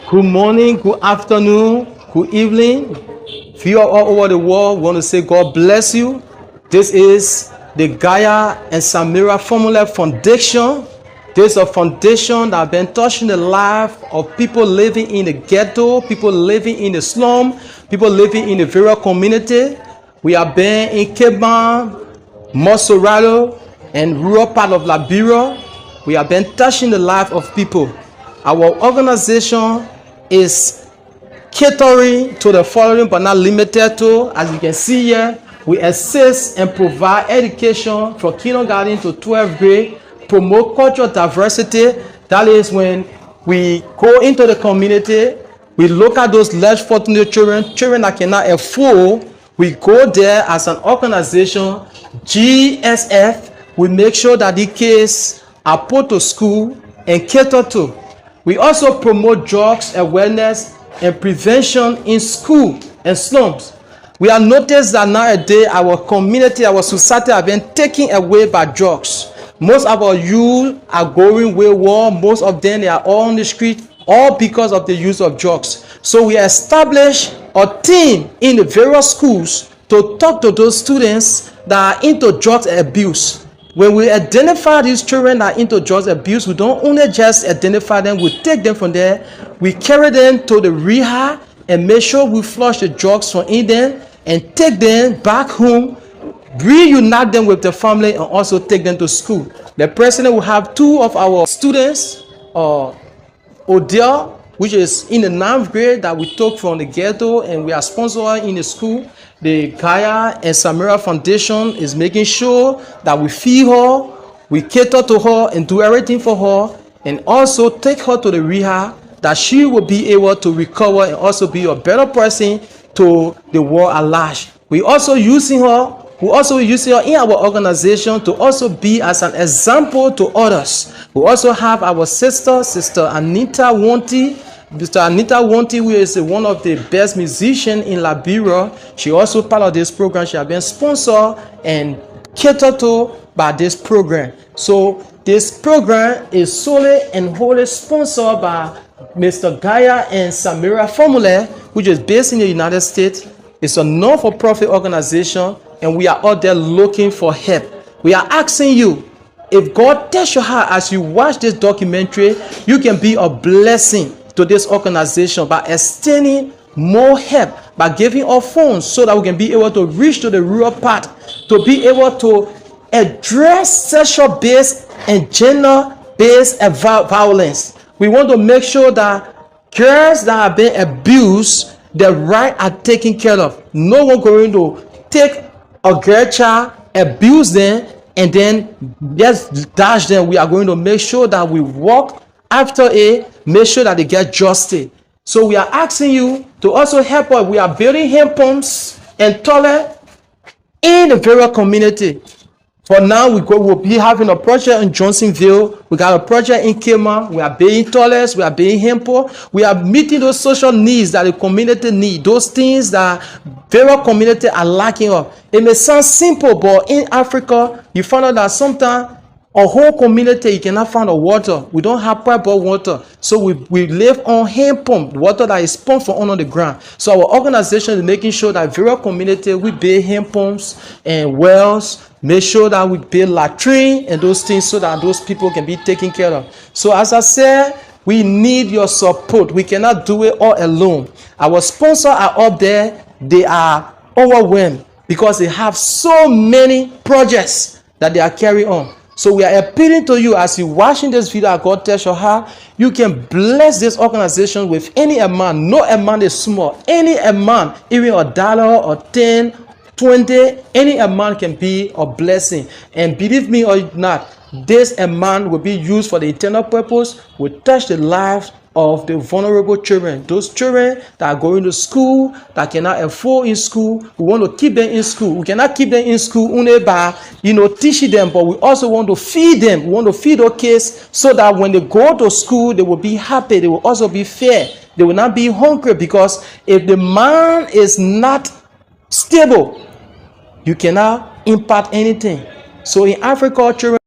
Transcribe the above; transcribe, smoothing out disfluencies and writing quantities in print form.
Good morning, good afternoon, good evening. If you are all over the world, we want to say God bless you. This is the Gayah and Semera Fahnbulleh Foundation. This is a foundation that has been touching the life of people living in the ghetto, people living in the slum, people living in the various community. We have been in Cape Town, Mosorado, and rural part of Liberia. We have been touching the life of people. Our organization is catering to the following, but not limited to. As you can see here, we assist and provide education from kindergarten to 12th grade, promote cultural diversity. That is when we go into the community, we look at those less fortunate children that cannot afford. We go there as an organization, GSF. We make sure that the kids are put to school and catered to. We also promote drugs awareness and prevention in school and slums. We have noticed that nowadays our community, our society have been taken away by drugs. Most of our youth are going wayward. Most of them, they are all on the street, all because of the use of drugs. So we established a team in the various schools to talk to those students that are into drugs abuse. When we identify these children that are into drugs abuse, we don't only just identify them, we take them from there, we carry them to the rehab and make sure we flush the drugs from in them and take them back home, reunite them with the family, and also take them to school. The president will have two of our students, Odell, which is in the 9th grade, that we took from the ghetto and we are sponsoring in the school. The Gayah and Semera Foundation is making sure that we feed her, we cater to her and do everything for her, and also take her to the rehab that she will be able to recover and also be a better person to the world at large. We also using her in our organization to also be as an example to others. We also have our Sister Anita Wanti. Mr. Anita Wanti, who is one of the best musicians in Liberia. She also part of this program. She has been sponsored and catered to by this program. So this program is solely and wholly sponsored by Mr. Gayah and Semera Fahnbulleh, which is based in the United States. It's a non-for-profit organization, and we are out there looking for help. We are asking you, if God touches your heart as you watch this documentary, you can be a blessing to this organization by extending more help, by giving our phones so that we can be able to reach to the rural part, to be able to address sexual-based and gender-based violence. We want to make sure that girls that have been abused, their rights are taken care of. No one going to take a girl child, abuse them, and then just dash them. We are going to make sure that we walk after it, make sure that they get justice. So we are asking you to also help us. We are building hand pumps and toilets in the various community. For now, we'll be having a project in Johnsonville. We got a project in Kema. We are building toilets. We are building hand pumps. We are meeting those social needs that the community need. Those things that various communities are lacking of. It may sound simple, but in Africa, you find out that sometimes a whole community, you cannot find the water. We don't have pipe water. So we live on hand pump, water that is pumped from under the ground. So our organization is making sure that various community, we build hand pumps and wells, make sure that we build latrine and those things so that those people can be taken care of. So as I said, we need your support. We cannot do it all alone. Our sponsors are up there. They are overwhelmed because they have so many projects that they are carrying on. So we are appealing to you as you watching this video. God tells you how you can bless this organization with any amount. No amount is small. Any amount, even $1 or 10, 20, any amount can be a blessing. And believe me or not, this amount will be used for the eternal purpose. Will touch the lives of the vulnerable children, those children that are going to school, that cannot afford in school. We want to keep them in school. We cannot keep them in school only by teaching them, but we also want to feed them. We want to feed our kids so that when they go to school, they will be happy. They will also be fair. They will not be hungry, because if the mind is not stable, you cannot impart anything. So in Africa, children